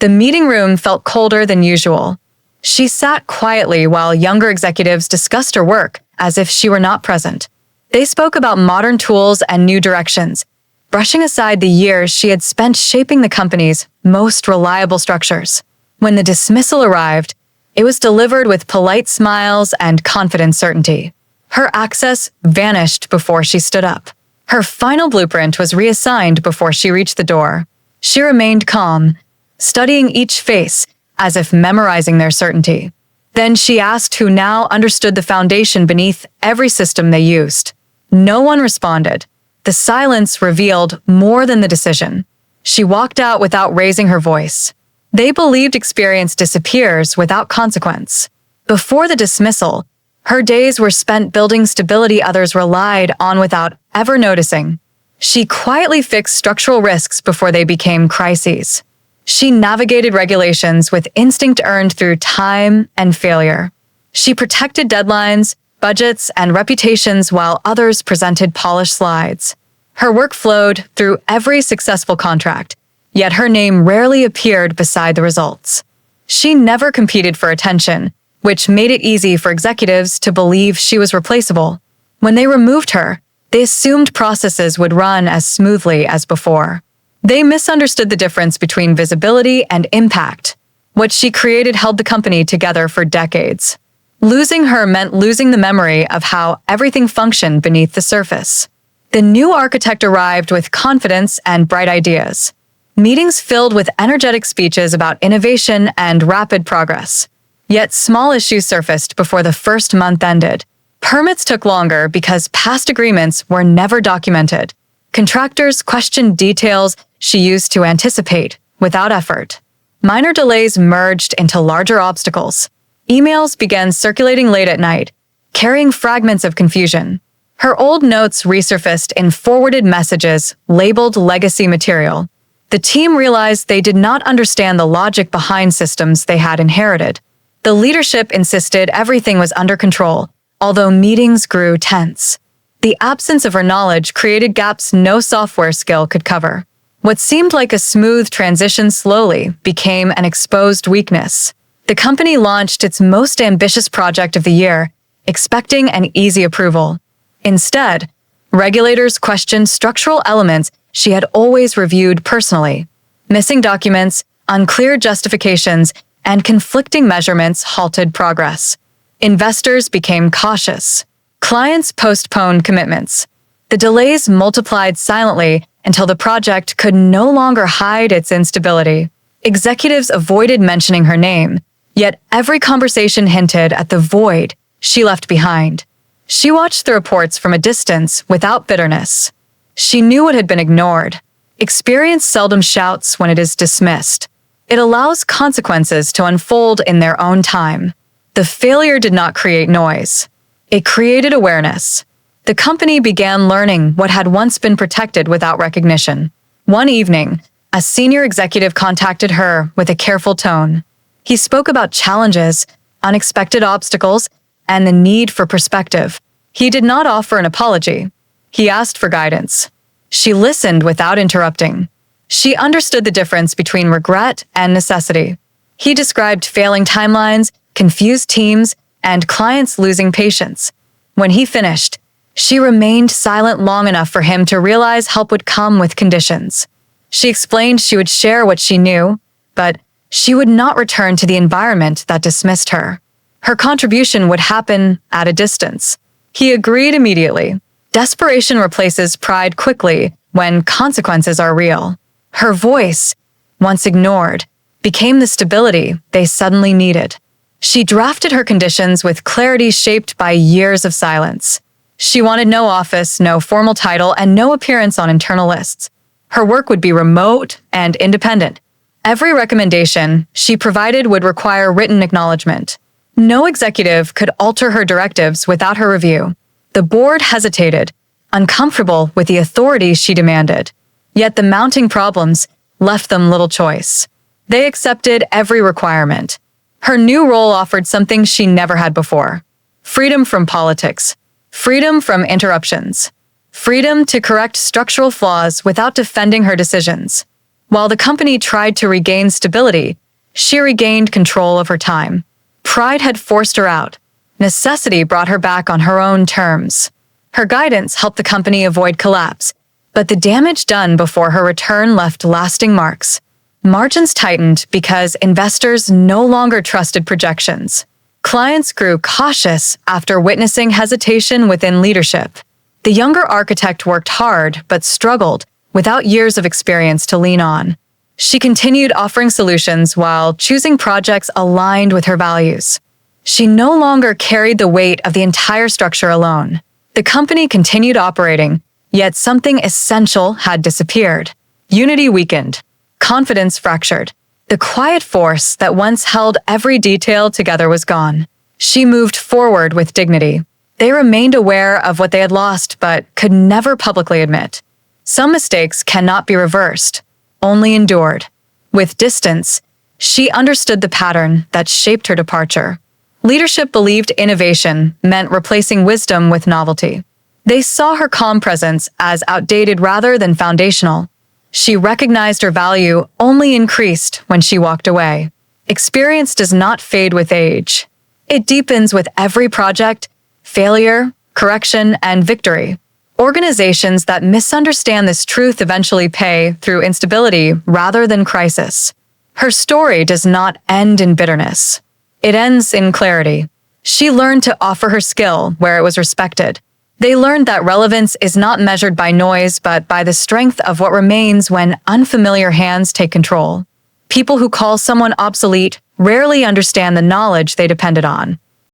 The meeting room felt colder than usual. She sat quietly while younger executives discussed her work as if she were not present. They spoke about modern tools and new directions, brushing aside the years she had spent shaping the company's most reliable structures. When the dismissal arrived, it was delivered with polite smiles and confident certainty. Her access vanished before she stood up. Her final blueprint was reassigned before she reached the door. She remained calm, studying each face as if memorizing their certainty. Then she asked who now understood the foundation beneath every system they used. No one responded. The silence revealed more than the decision. She walked out without raising her voice. They believed experience disappears without consequence. Before the dismissal, her days were spent building stability others relied on without ever noticing. She quietly fixed structural risks before they became crises. She navigated regulations with instinct earned through time and failure. She protected deadlines, budgets, and reputations while others presented polished slides. Her work flowed through every successful contract, yet her name rarely appeared beside the results. She never competed for attention, which made it easy for executives to believe she was replaceable. When they removed her, they assumed processes would run as smoothly as before. They misunderstood the difference between visibility and impact. What she created held the company together for decades. Losing her meant losing the memory of how everything functioned beneath the surface. The new architect arrived with confidence and bright ideas. Meetings filled with energetic speeches about innovation and rapid progress. Yet small issues surfaced before the first month ended. Permits took longer because past agreements were never documented. Contractors questioned details she used to anticipate without effort. Minor delays merged into larger obstacles. Emails began circulating late at night, carrying fragments of confusion. Her old notes resurfaced in forwarded messages labeled legacy material. The team realized they did not understand the logic behind systems they had inherited. The leadership insisted everything was under control, although meetings grew tense. The absence of her knowledge created gaps no software skill could cover. What seemed like a smooth transition slowly became an exposed weakness. The company launched its most ambitious project of the year, expecting an easy approval. Instead, regulators questioned structural elements she had always reviewed personally. Missing documents, unclear justifications, and conflicting measurements halted progress. Investors became cautious. Clients postponed commitments. The delays multiplied silently until the project could no longer hide its instability. Executives avoided mentioning her name, yet every conversation hinted at the void she left behind. She watched the reports from a distance without bitterness. She knew what had been ignored. Experience seldom shouts when it is dismissed. It allows consequences to unfold in their own time. The failure did not create noise. It created awareness. The company began learning what had once been protected without recognition. One evening, a senior executive contacted her with a careful tone. He spoke about challenges, unexpected obstacles, and the need for perspective. He did not offer an apology. He asked for guidance. She listened without interrupting. She understood the difference between regret and necessity. He described failing timelines, confused teams, and clients losing patience. When he finished, she remained silent long enough for him to realize help would come with conditions. She explained she would share what she knew, but she would not return to the environment that dismissed her. Her contribution would happen at a distance. He agreed immediately. Desperation replaces pride quickly when consequences are real. Her voice, once ignored, became the stability they suddenly needed. She drafted her conditions with clarity shaped by years of silence. She wanted no office, no formal title, and no appearance on internal lists. Her work would be remote and independent. Every recommendation she provided would require written acknowledgement. No executive could alter her directives without her review. The board hesitated, uncomfortable with the authority she demanded. Yet the mounting problems left them little choice. They accepted every requirement. Her new role offered something she never had before: freedom from politics, freedom from interruptions, freedom to correct structural flaws without defending her decisions. While the company tried to regain stability, she regained control of her time. Pride had forced her out. Necessity brought her back on her own terms. Her guidance helped the company avoid collapse, but the damage done before her return left lasting marks. Margins tightened because investors no longer trusted projections. Clients grew cautious after witnessing hesitation within leadership. The younger architect worked hard but struggled without years of experience to lean on. She continued offering solutions while choosing projects aligned with her values. She no longer carried the weight of the entire structure alone. The company continued operating, yet something essential had disappeared. Unity weakened. Confidence fractured. The quiet force that once held every detail together was gone. She moved forward with dignity. They remained aware of what they had lost but could never publicly admit. Some mistakes cannot be reversed, only endured. With distance, she understood the pattern that shaped her departure. Leadership believed innovation meant replacing wisdom with novelty. They saw her calm presence as outdated rather than foundational. She recognized her value only increased when she walked away. Experience does not fade with age. It deepens with every project, failure, correction, and victory. Organizations that misunderstand this truth eventually pay through instability rather than crisis. Her story does not end in bitterness. It ends in clarity. She learned to offer her skill where it was respected. They learned that relevance is not measured by noise, but by the strength of what remains when unfamiliar hands take control. People who call someone obsolete rarely understand the knowledge they depended on.